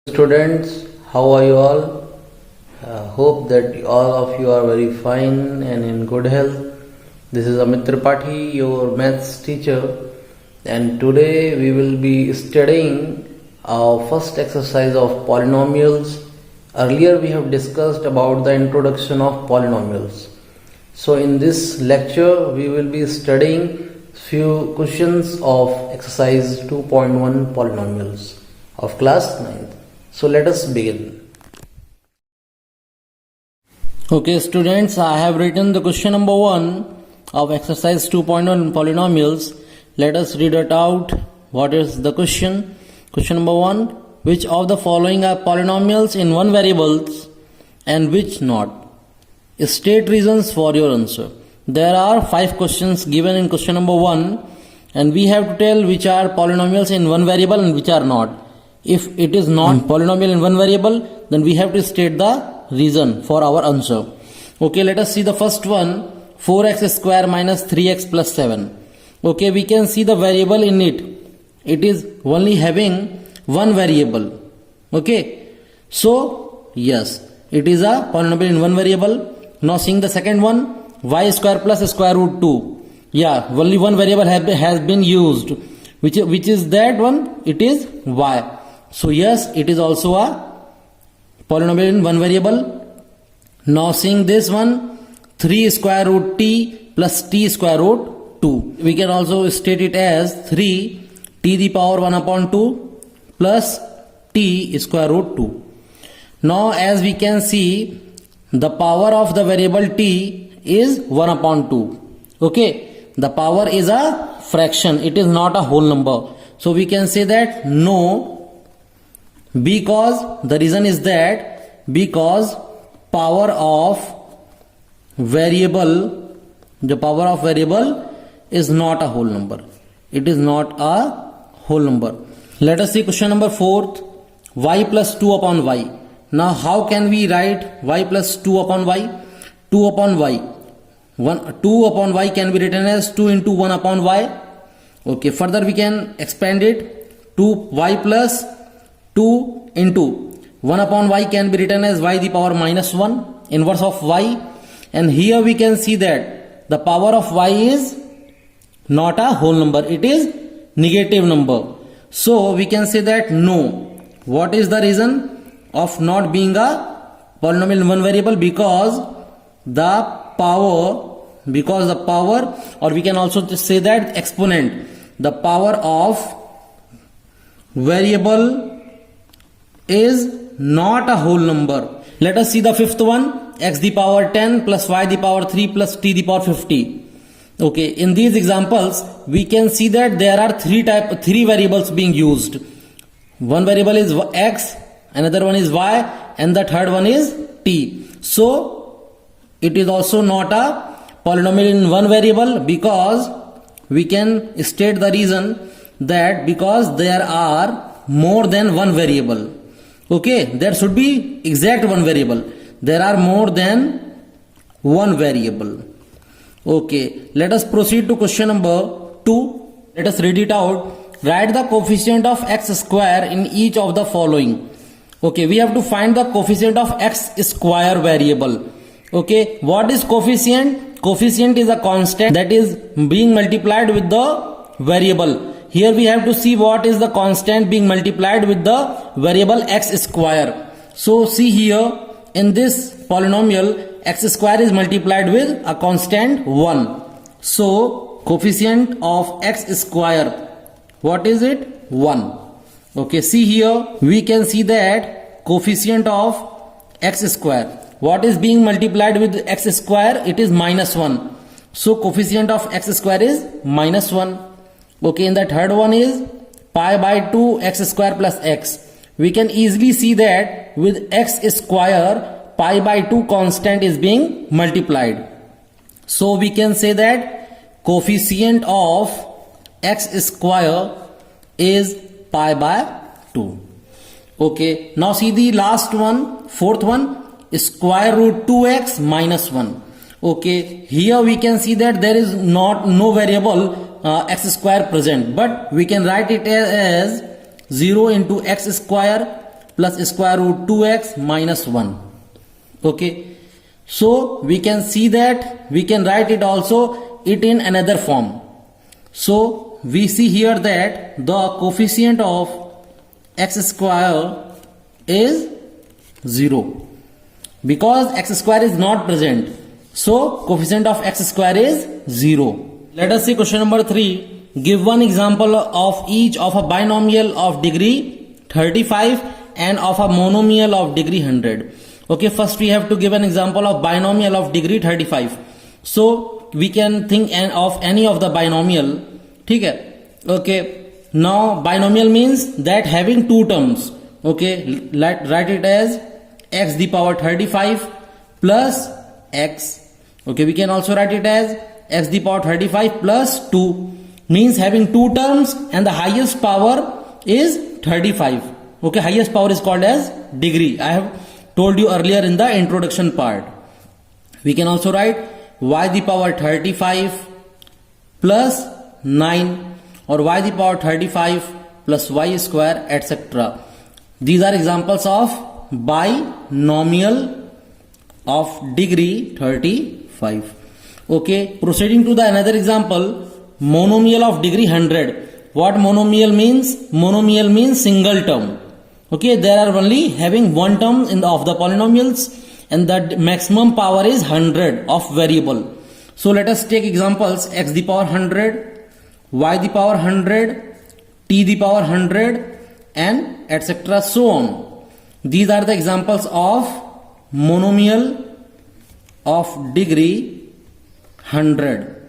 Students, how are you all? Hope that all of you are very fine and in good health. This is Amit Tripathi, your maths teacher, and today we will be studying our first exercise of polynomials. Earlier we have discussed about the introduction of polynomials. So in this lecture we will be studying few questions of exercise 2.1 polynomials of class 9th. So let us begin. Okay students, I have written the question number 1 of exercise 2.1 polynomials. Let us read it out. What is the question? Question number 1. Which of the following are polynomials in one variables and which not? State reasons for your answer. There are 5 questions given in question number 1 and we have to tell which are polynomials in one variable and which are not. If it is not polynomial in one variable, then we have to state the reason for our answer. Okay, let us see the first one. 4x square minus 3x plus 7. Okay, we can see the variable in it. It is only having one variable. Okay, so yes, it is a polynomial in one variable. Now seeing the second one, y square plus square root 2. Yeah, only one variable has been used. Which is that one? It is y. So yes, it is also a polynomial in one variable. Now seeing this one, 3 square root t plus t square root 2. We can also state it as 3 t the power 1 upon 2 plus t square root 2. Now as we can see, the power of the variable t is 1 upon 2. Okay, the power is a fraction. It is not a whole number. So we can say that no, because the reason is that because power of variable, the power of variable is not a whole number. It is not a whole number. Let us see question number 4. Y plus 2 upon y. Now how can we write y plus 2 upon y? 2 upon y. 2 upon y can be written as 2 into 1 upon y. Okay, further we can expand it. 2y plus 2 into 1 upon y can be written as y the power minus 1, inverse of y. And here we can see that the power of y is not a whole number. It is negative number. So we can say that no. What is the reason of not being a polynomial in one variable? Because the power, or we can also just say that exponent, the power of variable is not a whole number. Let us see the fifth one. X the power 10 plus y the power 3 plus t the power 50. Okay, in these examples we can see that there are three variables being used. One variable is x, another one is y, and the third one is t. So it is also not a polynomial in one variable, because we can state the reason that because there are more than one variable. Okay, there should be exact one variable. There are more than one variable. Okay, let us proceed to question number 2. Let us read it out. Write the coefficient of x square in each of the following. Okay, we have to find the coefficient of x square variable. Okay, what is coefficient? Coefficient is a constant that is being multiplied with the variable. Here we have to see what is the constant being multiplied with the variable x square. So see here, in this polynomial, x square is multiplied with a constant 1. So coefficient of x square, what is it? 1. Okay, see here, we can see that coefficient of x square, what is being multiplied with x square? It is minus 1. So coefficient of x square is minus 1. Okay, and the third one is pi by 2 x square plus x. We can easily see that with x square, pi by 2 constant is being multiplied. So we can say that coefficient of x square is pi by 2. Okay, now see the last one, fourth one, square root 2x minus 1. Okay, here we can see that there is no variable x square present, but we can write it as 0 into x square plus square root 2x minus 1. Okay, so we can see that we can write it also it in another form. So we see here that the coefficient of x square is 0 because x square is not present. So coefficient of x square is 0. Let us see question number 3. Give one example of each of a binomial of degree 35 and of a monomial of degree 100. Okay, first we have to give an example of binomial of degree 35. So we can think of any of the binomial. Okay, now binomial means that having two terms. Okay, write it as x the power 35 plus x. Okay, we can also write it as x the power 35 plus 2, means having two terms and the highest power is 35. Okay, highest power is called as degree. I have told you earlier in the introduction part. We can also write y the power 35 plus 9 or y the power 35 plus y square, etc. These are examples of binomial of degree 35. Okay, proceeding to the another example, monomial of degree 100. What monomial means? Monomial means single term. Okay, there are only having one term of the polynomials and the maximum power is 100 of variable. So let us take examples: x the power 100, y the power 100, t the power 100 and etc. so on. These are the examples of monomial of degree 100.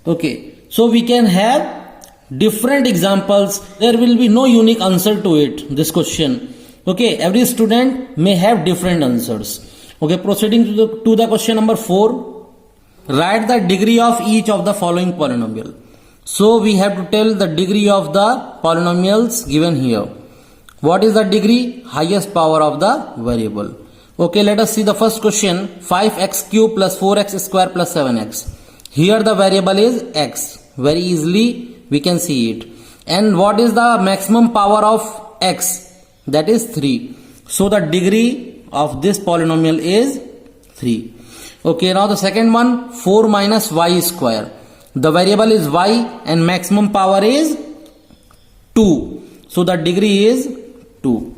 Okay, so we can have different examples. There will be no unique answer to it, this question. Okay, every student may have different answers. Okay, proceeding to the question number 4. Write the degree of each of the following polynomial. So we have to tell the degree of the polynomials given here. What is the degree? Highest power of the variable. Okay, let us see the first question. 5x cube plus 4x square plus 7x. Here the variable is x. Very easily we can see it. And what is the maximum power of x? That is 3. So the degree of this polynomial is 3. Okay, now the second one, 4 minus y square. The variable is y and maximum power is 2. So the degree is 2.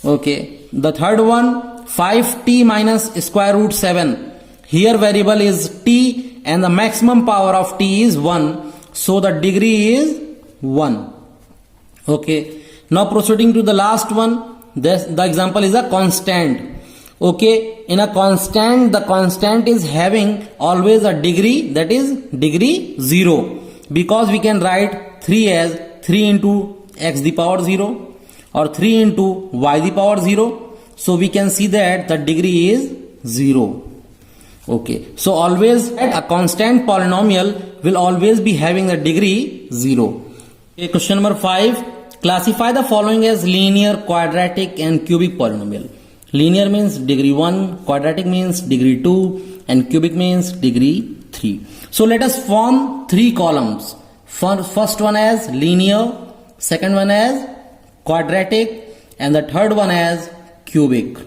Okay, the third one, 5t minus square root 7. Here variable is t and the maximum power of t is 1. So the degree is 1. Okay, now proceeding to the last one. The example is a constant. Okay, in a constant, the constant is having always a degree, that is degree 0, because we can write 3 as 3 into x the power 0 or 3 into y the power 0. So we can see that the degree is 0. Okay, so always a constant polynomial will always be having a degree 0. Okay, question number 5. Classify the following as linear, quadratic and cubic polynomial. Linear means degree 1, quadratic means degree 2 and cubic means degree 3. So let us form 3 columns. First one as linear, second one as quadratic and the third one as cubic.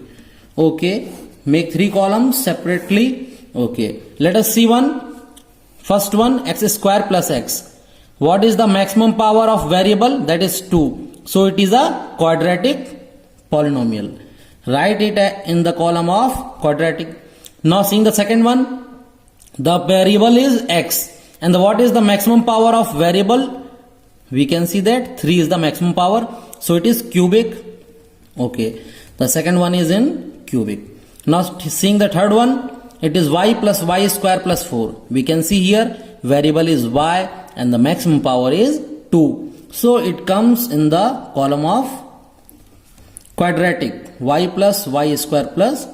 Okay, make 3 columns separately. Okay, let us see one. First one, x square plus x. What is the maximum power of variable? That is 2. So it is a quadratic polynomial. Write it in the column of quadratic. Now seeing the second one, the variable is x and what is the maximum power of variable? We can see that 3 is the maximum power. So it is cubic. Okay, the second one is in cubic. Now seeing the third one, it is y plus y square plus 4. We can see here variable is y and the maximum power is 2. So it comes in the column of quadratic, y plus y square plus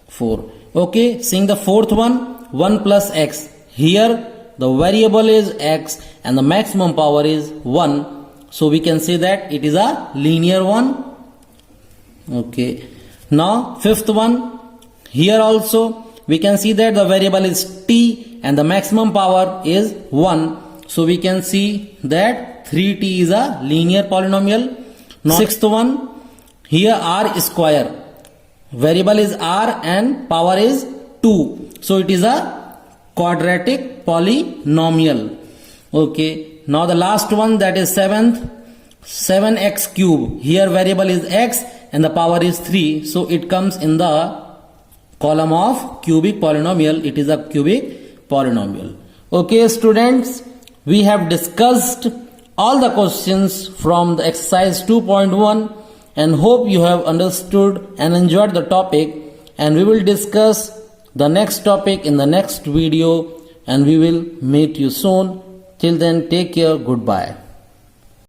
4. Okay, seeing the fourth one, 1 plus x. Here the variable is x and the maximum power is 1. So we can say that it is a linear one. Okay, now fifth one, here also we can see that the variable is t and the maximum power is 1. So we can see that 3t is a linear polynomial. Now sixth one, Here r square. Variable is r and power is 2. So it is a quadratic polynomial. Okay. Now the last one, that is 7x cube. Here variable is x and the power is 3. So it comes in the column of cubic polynomial. It is a cubic polynomial. Okay students, we have discussed all the questions from the exercise 2.1 and hope you have understood and enjoyed the topic, and we will discuss the next topic in the next video, and we will meet you soon. Till then, take care. Goodbye.